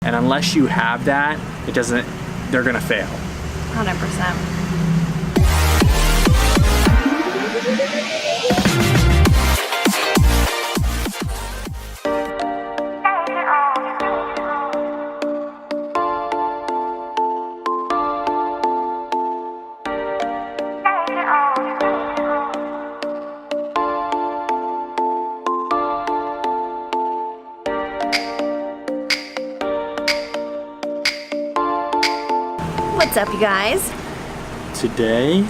And unless you have that, they're gonna fail. 100%. What's up, you guys? Today,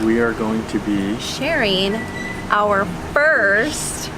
we are going to be sharing our first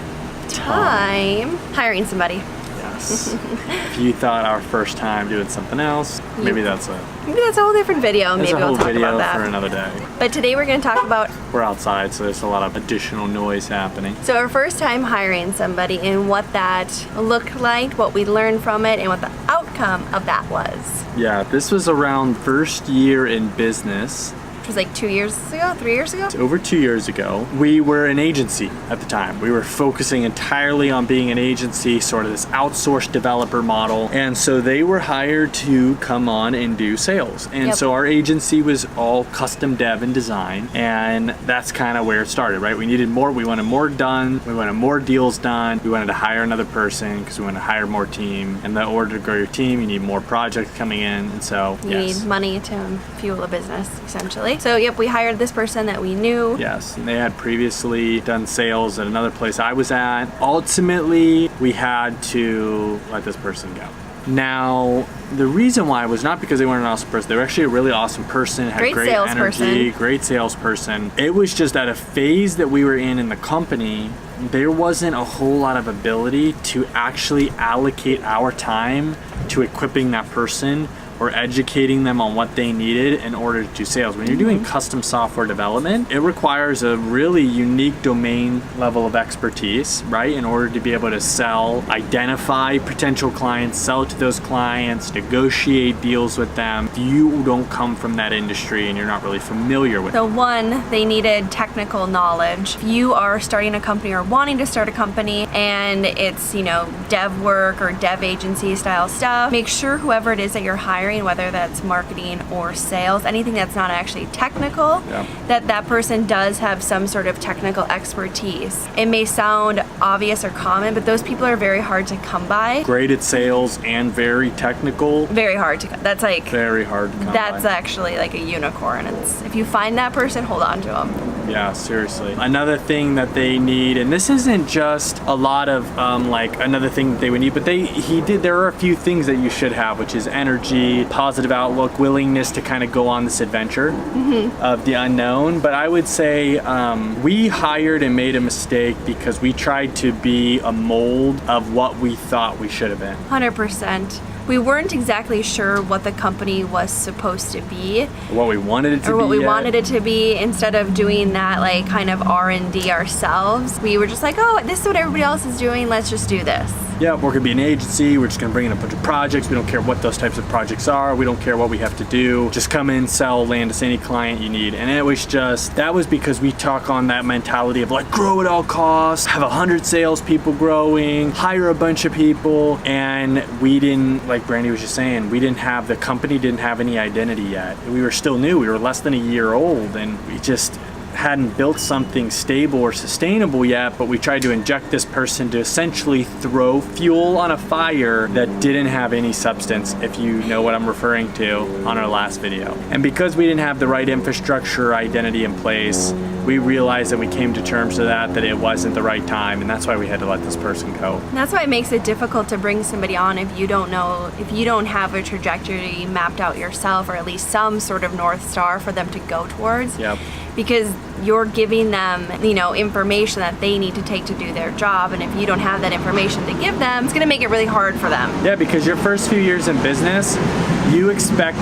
time hiring somebody. Yes. If you thought our first time doing something else, maybe that's a whole different video. Maybe we'll talk about that for another day. But today we're going to talk about, we're outside, so there's a lot of additional noise happening. So our first time hiring somebody and what that looked like, what we learned from it, and what the outcome of that was. Yeah, this was around first year in business. It was like 2 years ago, 3 years ago? Over 2 years ago. We were an agency at the time. We were focusing entirely on being an agency, sort of this outsourced developer model. And so they were hired to come on and do sales. And so our agency was all custom dev and design. And that's kind of where it started, right? We needed more, we wanted more done. We wanted more deals done. We wanted to hire another person because we wanted to hire more team. And in order to grow your team, you need more projects coming in. And so, you need money to fuel a business, essentially. So yep, we hired this person that we knew. Yes, and they had previously done sales at another place I was at. Ultimately, we had to let this person go. Now, the reason why was not because they weren't an awesome person. They were actually a really awesome person, had great energy, great salesperson. It was just at a phase that we were in the company, there wasn't a whole lot of ability to actually allocate our time to equipping that person or educating them on what they needed in order to do sales. When you're doing custom software development, it requires a really unique domain level of expertise, right? In order to be able to sell, identify potential clients, sell to those clients, negotiate deals with them. If you don't come from that industry and you're not really familiar with it. So one, they needed technical knowledge. If you are starting a company or wanting to start a company and it's, dev work or dev agency style stuff, make sure whoever it is that you're hiring, whether that's marketing or sales, anything that's not actually technical, that person does have some sort of technical expertise. It may sound obvious or common, but those people are very hard to come by. Great at sales and very technical. Very hard to come. That's like very hard to come That's by. Actually like a unicorn. If you find that person, hold on to them. Yeah, seriously. Another thing that they need, and this isn't just a lot of like another thing that they would need, but there are a few things that you should have, which is energy, positive outlook, willingness to kind of go on this adventure of the unknown. But I would say we hired and made a mistake because we tried to be a mold of what we thought we should have been. 100%. We weren't exactly sure what the company was supposed to be. What we wanted it to be. Or what we wanted it to be. Instead of doing that like kind of R&D ourselves, we were just like, oh, this is what everybody else is doing, let's just do this. Yeah, we're gonna be an agency, we're just gonna bring in a bunch of projects, we don't care what those types of projects are, we don't care what we have to do, just come in, sell, land us any client you need. And it was just, that was because we talk on that mentality of like, grow at all costs, have 100 salespeople growing, hire a bunch of people, and we didn't, like Brandy was just saying, the company didn't have any identity yet. We were still new, we were less than a year old, and we just hadn't built something stable or sustainable yet, but we tried to inject this person to essentially throw fuel on a fire that didn't have any substance, if you know what I'm referring to on our last video. And because we didn't have the right infrastructure identity in place, we realized that we came to terms with that it wasn't the right time, and that's why we had to let this person go. And that's why it makes it difficult to bring somebody on if you don't have a trajectory mapped out yourself, or at least some sort of North Star for them to go towards. Yep. Because you're giving them, information that they need to take to do their job, and if you don't have that information to give them, it's gonna make it really hard for them. Yeah, because your first few years in business, you expect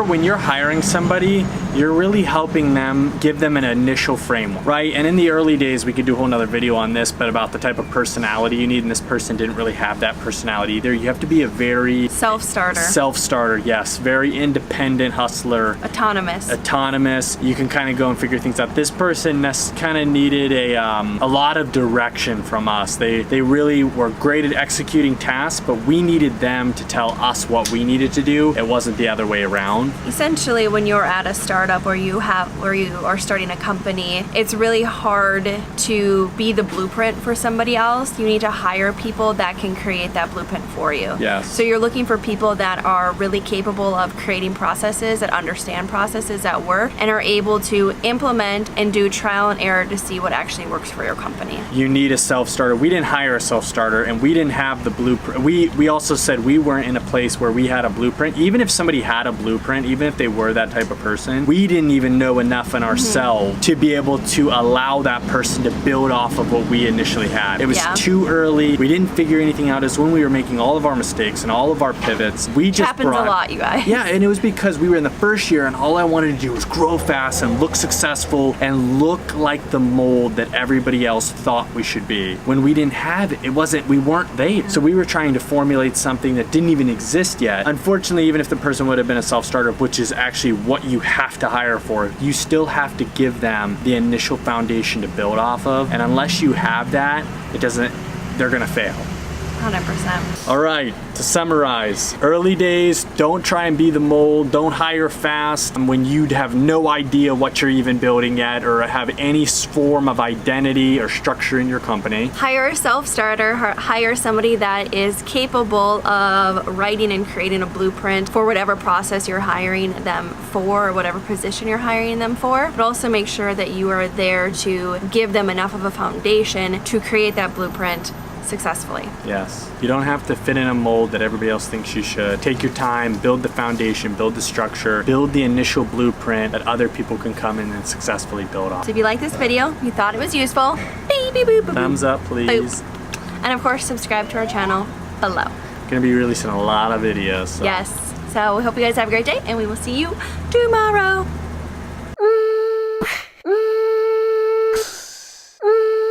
when you're hiring somebody, you're really helping them, give them an initial framework, right? And in the early days, we could do a whole nother video on this, but about the type of personality you need, and this person didn't really have that personality either. You have to be a very self-starter, yes, very independent hustler. Autonomous. You can kind of go and figure things out. This person kind of needed a lot of direction from us. They really were great at executing tasks, but we needed them to tell us what we needed to do. It wasn't the other way around. Essentially, when you're at a startup or you are starting a company, it's really hard to be the blueprint for somebody else. You need to hire people that can create that blueprint for you. Yes. So you're looking for people that are really capable of creating processes, that understand processes at work, and are able to implement and do trial and error to see what actually works for your company. You need a self-starter. We didn't hire a self-starter, and we didn't have the blueprint. We also said we weren't in a place where we had a blueprint. Even if somebody had a blueprint, even if they were that type of person, we didn't even know enough in ourselves to be able to allow that person to build off of what we initially had. It was too early. We didn't figure anything out. It's when we were making all of our mistakes and all of our pivots. We just happens a lot, you guys. Yeah, and it was because we were in the first year, and all I wanted to do was grow fast and look successful and look like the mold that everybody else thought we should be. When we didn't have it, we weren't there. So we were trying to formulate something that didn't even exist yet. Unfortunately, even if the person would have been a self-starter, which is actually what you have to hire for, you still have to give them the initial foundation to build off of. And unless you have that, they're gonna fail. 100%. All right, to summarize, early days, don't try and be the mold, don't hire fast when you have no idea what you're even building yet or have any form of identity or structure in your company. Hire a self-starter, hire somebody that is capable of writing and creating a blueprint for whatever process you're hiring them for or whatever position you're hiring them for, but also make sure that you are there to give them enough of a foundation to create that blueprint successfully. Yes. You don't have to fit in a mold that everybody else thinks you should. Take your time, build the foundation, build the structure, build the initial blueprint that other people can come in and successfully build on. So if you like this video, you thought it was useful, thumbs up, please. Boop. And of course, subscribe to our channel below. Gonna be releasing a lot of videos. So. Yes. So we hope you guys have a great day, and we will see you tomorrow.